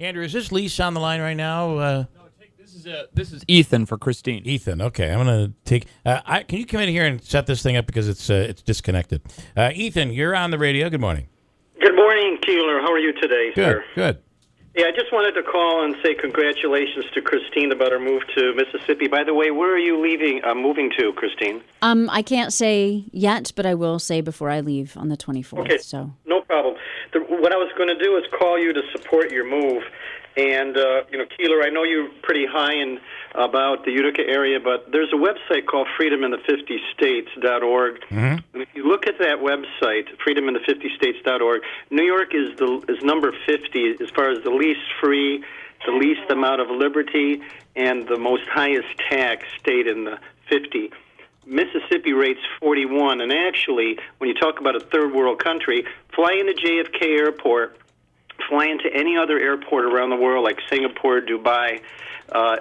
Andrew, is this Lisa on the line right now? No, this is Ethan for Christine. Ethan, okay. I'm going to take... can you come in here and set this thing up because it's disconnected? Ethan, you're on the radio. Good morning. Good morning, Keeler. How are you today, sir? Good. Yeah, I just wanted to call and say congratulations to Christine about her move to Mississippi. By the way, where are you moving to, Christine? I can't say yet, but I will say before I leave on the 24th. Okay, so no problem. What I was going to do is call you to support your move. And, Keeler, I know you're pretty high in about the Utica area, but there's a website called freedomin50states.org. Mm-hmm. And if you look at that website, freedomin50states.org, New York is number 50 as far as the least free, the least amount of liberty, and the most highest tax state in the 50. Mississippi rates 41, and actually, when you talk about a third world country, fly into JFK Airport, fly into any other airport around the world, like Singapore, Dubai,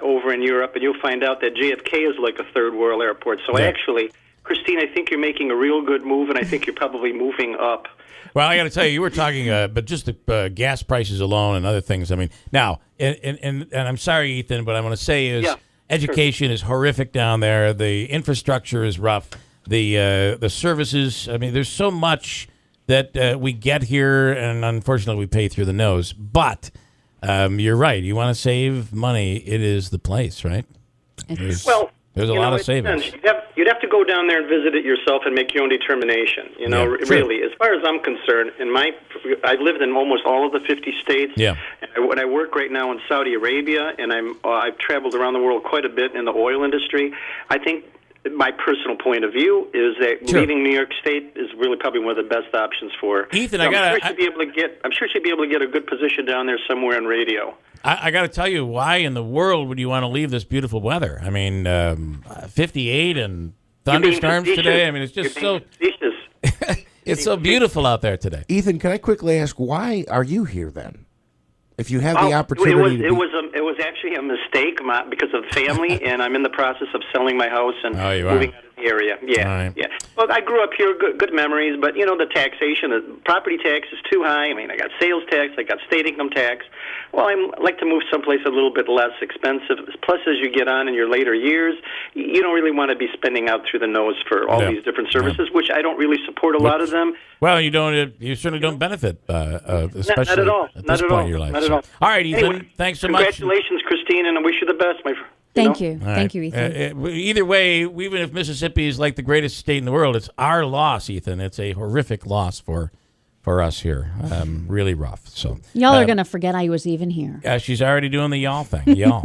over in Europe, and you'll find out that JFK is like a third world airport. So actually, Christine, I think you're making a real good move, and I think you're probably moving up. Well, I got to tell you were talking, but just the gas prices alone and other things. I mean, now, and I'm sorry, Ethan, but I'm going to say is education is horrific down there. The infrastructure is rough. The services. I mean, there's so much that we get here, and unfortunately we pay through the nose. But you're right. You want to save money, it is the place, right? There's a lot of savings. You'd have to go down there and visit it yourself and make your own determination. Really, as far as I'm concerned, I've lived in almost all of the 50 states. Yeah. When I work right now in Saudi Arabia, and I've traveled around the world quite a bit in the oil industry. I think my personal point of view is that leaving New York State is really probably one of the best options for Ethan. I'm sure she'd be able to get a good position down there somewhere in radio. I got to tell you, why in the world would you want to leave this beautiful weather? I mean, 58 and thunderstorms today. I mean, it's just so it's so beautiful out there today. Ethan, can I quickly ask, why are you here then? If you have the opportunity, it was actually a mistake because of family, and I'm in the process of selling my house and moving out of the area. Yeah. Well, I grew up here, good memories, but the taxation, the property tax is too high. I mean, I got sales tax, I got state income tax. Well, I like to move someplace a little bit less expensive. Plus, as you get on in your later years, you don't really want to be spending out through the nose for all these different services, which I don't really support a lot of them. Well, you certainly don't benefit, especially not at all. At this point in your life. All right, Ethan, anyway, thanks so much. Congratulations, Christine, and I wish you the best, my friend. Thank you. Right. Thank you, Ethan. Either way, even if Mississippi is like the greatest state in the world, it's our loss, Ethan. It's a horrific loss for us here. Really rough. So y'all are going to forget I was even here. She's already doing the y'all thing. Y'all.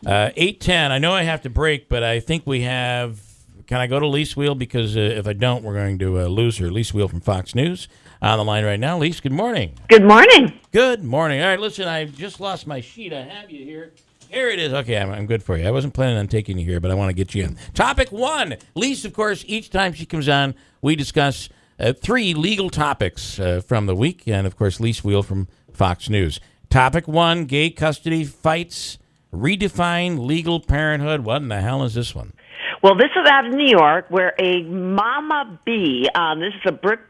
8:10. I know I have to break, but I think we have... Can I go to Lise Wheel? Because if I don't, we're going to lose her. Lise Wheel from Fox News on the line right now. Lise, good morning. Good morning. Good morning. All right, listen, I just lost my sheet. I have you here. Here it is. Okay, I'm good for you. I wasn't planning on taking you here, but I want to get you in. Topic 1. Lise, of course, each time she comes on, we discuss 3 legal topics from the week. And, of course, Lise Wheel from Fox News. Topic 1, gay custody fights, redefine legal parenthood. What in the hell is this one? Well, this is out of New York, where a Mama B, this is a Brooke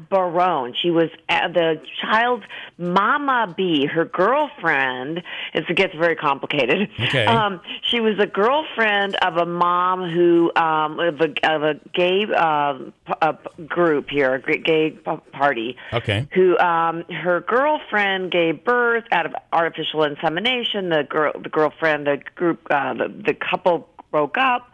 Barone. She was the child's Mama B, her girlfriend. It gets very complicated. Okay. She was a girlfriend of a mom who of a gay group here, a gay party. Okay. Who her girlfriend gave birth out of artificial insemination. The couple broke up.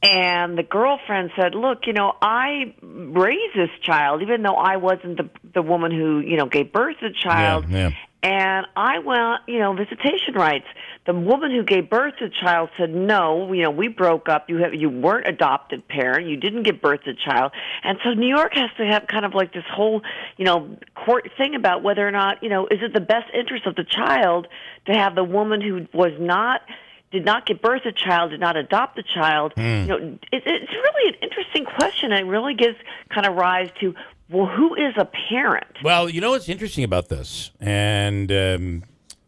And the girlfriend said, look, I raised this child, even though I wasn't the woman who, gave birth to the child. Yeah. And I want, visitation rights. The woman who gave birth to the child said, no, we broke up. You weren't adopted parent. You didn't give birth to the child. And so New York has to have kind of like this whole, court thing about whether or not, is it the best interest of the child to have the woman who did not give birth to a child, did not adopt a child. It's really an interesting question. It really gives kind of rise to, well, who is a parent? Well, what's interesting about this, and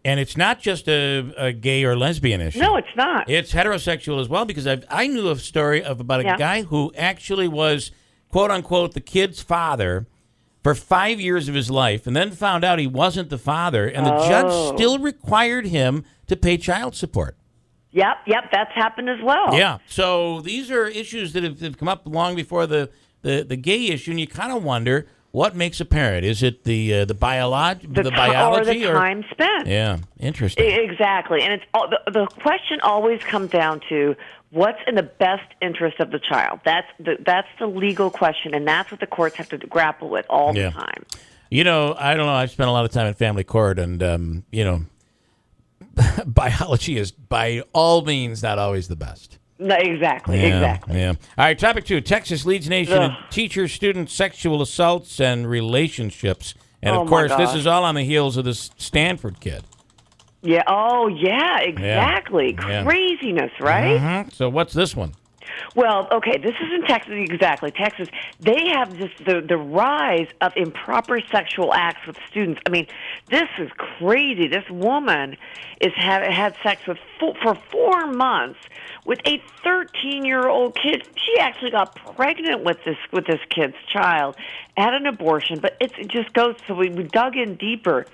it's not just a gay or lesbian issue. No, it's not. It's heterosexual as well, because I knew a story of about a guy who actually was, quote unquote, the kid's father for 5 years of his life, and then found out he wasn't the father, and the judge still required him to pay child support. Yep, that's happened as well. Yeah, so these are issues that have come up long before the gay issue, and you kind of wonder what makes a parent. Is it the biology, or the time spent? Yeah, interesting. Exactly, and it's the question always comes down to what's in the best interest of the child. That's the legal question, and that's what the courts have to grapple with all the time. You know, I don't know. I've spent a lot of time in family court, and you know, biology is by all means not always the best. No, exactly. Yeah. All right, topic 2. Texas leads nation in teacher-student sexual assaults and relationships. And, of course, this is all on the heels of this Stanford kid. Yeah. Oh, yeah, exactly. Yeah. Craziness, right? Mm-hmm. So what's this one? Well, okay, this is in Texas, exactly. Texas, they have just the rise of improper sexual acts with students. I mean, this is crazy. This woman had sex for 4 months with a 13-year-old kid. She actually got pregnant with this kid's child, had an abortion, but it just goes, so we dug in deeper.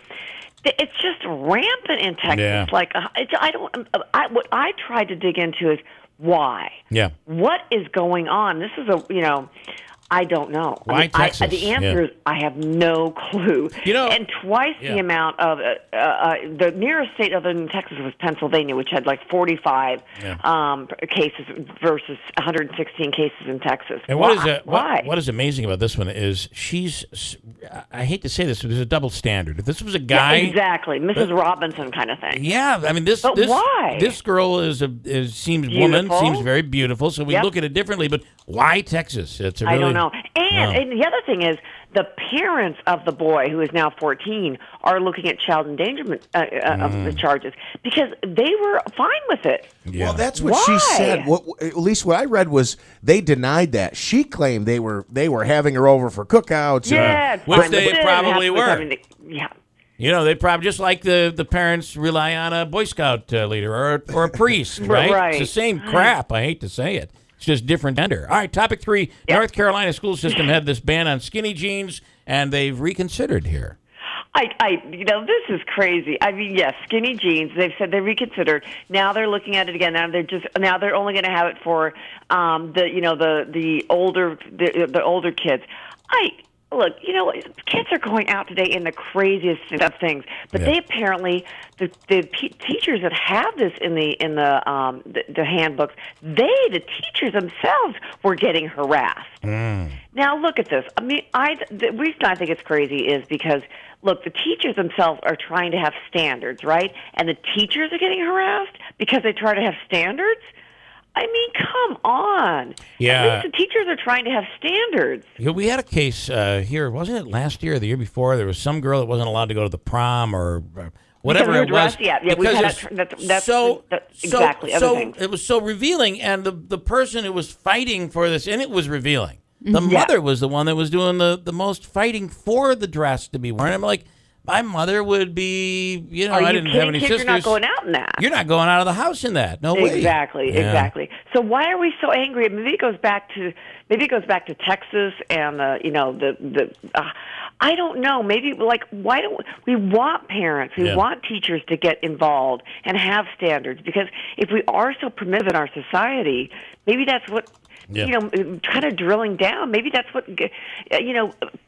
It's just rampant in Texas. Yeah. Like, what I tried to dig into is, why? Yeah. What is going on? This is I don't know. Why Texas? The answer is I have no clue. You know, and twice the amount of the nearest state other than Texas was Pennsylvania, which had like 45 cases versus 116 cases in Texas. And why? What is amazing about this one is I hate to say this, but there's a double standard. If this was a guy, exactly, Mrs. Robinson kind of thing. Yeah, I mean this. Why? This girl seems beautiful. Seems very beautiful. So we look at it differently. But why Texas? It's a really, I don't know. And the other thing is, the parents of the boy, who is now 14, are looking at child endangerment of the charges because they were fine with it. Yeah. Well, that's what she said. At least what I read was they denied that. She claimed they were having her over for cookouts. Yeah, which they probably were. Yeah. You know, they probably, just like the parents rely on a Boy Scout leader or a priest, right? Right. It's the same crap. I hate to say it. It's just different gender. All right, topic 3. Yep. North Carolina school system had this ban on skinny jeans, and they've reconsidered here. This is crazy. I mean, yes, skinny jeans. They've said they reconsidered. Now they're looking at it again. Now they're only going to have it for the older kids. Look, kids are going out today in the craziest of things, but they apparently the teachers that have this in the handbooks, the teachers themselves were getting harassed. Now look at this. I mean, the reason I think it's crazy is because look, the teachers themselves are trying to have standards, right? And the teachers are getting harassed because they try to have standards. I mean, come on. Yeah. At least the teachers are trying to have standards. We had a case here, wasn't it last year or the year before? There was some girl that wasn't allowed to go to the prom or whatever it was. Yeah, that's exactly. So it was so revealing, and the person who was fighting for this, and it was revealing. The mother was the one that was doing the most fighting for the dress to be worn. I'm like, my mother would be, I didn't have any sisters. You're not going out in that. You're not going out of the house in that. No way. Exactly. So why are we so angry? Maybe it goes back to Texas and I don't know. Maybe why don't we want parents, we want teachers to get involved and have standards? Because if we are so primitive in our society, maybe that's what. Kind of drilling down. Maybe that's what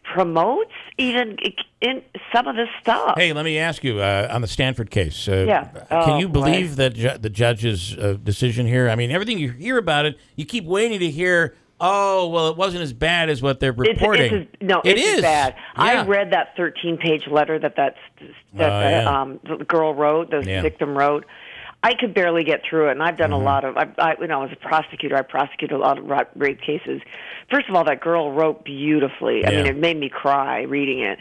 promotes even in some of this stuff. Hey, let me ask you on the Stanford case. Can you believe that the judge's decision here? I mean, everything you hear about it, you keep waiting to hear. Oh, well, it wasn't as bad as what they're reporting. It is bad. Yeah. I read that 13-page letter that the girl wrote, the victim wrote. I could barely get through it, and I've done a lot of. As a prosecutor, I prosecuted a lot of rape cases. First of all, that girl wrote beautifully. I mean, it made me cry reading it.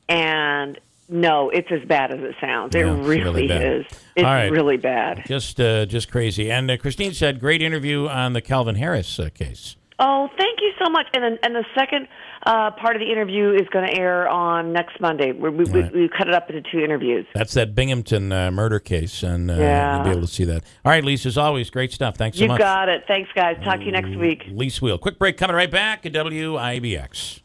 And no, it's as bad as it sounds. It really is. It's really bad. Just crazy. And Christine said, great interview on the Calvin Harris case. Oh, thank you so much. And the second part of the interview is going to air on next Monday. We cut it up into 2 interviews. That's that Binghamton murder case, and you'll be able to see that. All right, Lisa, as always, great stuff. Thanks so much. You got it. Thanks, guys. Talk to you next week. Lisa Wheel. Quick break, coming right back at WIBX.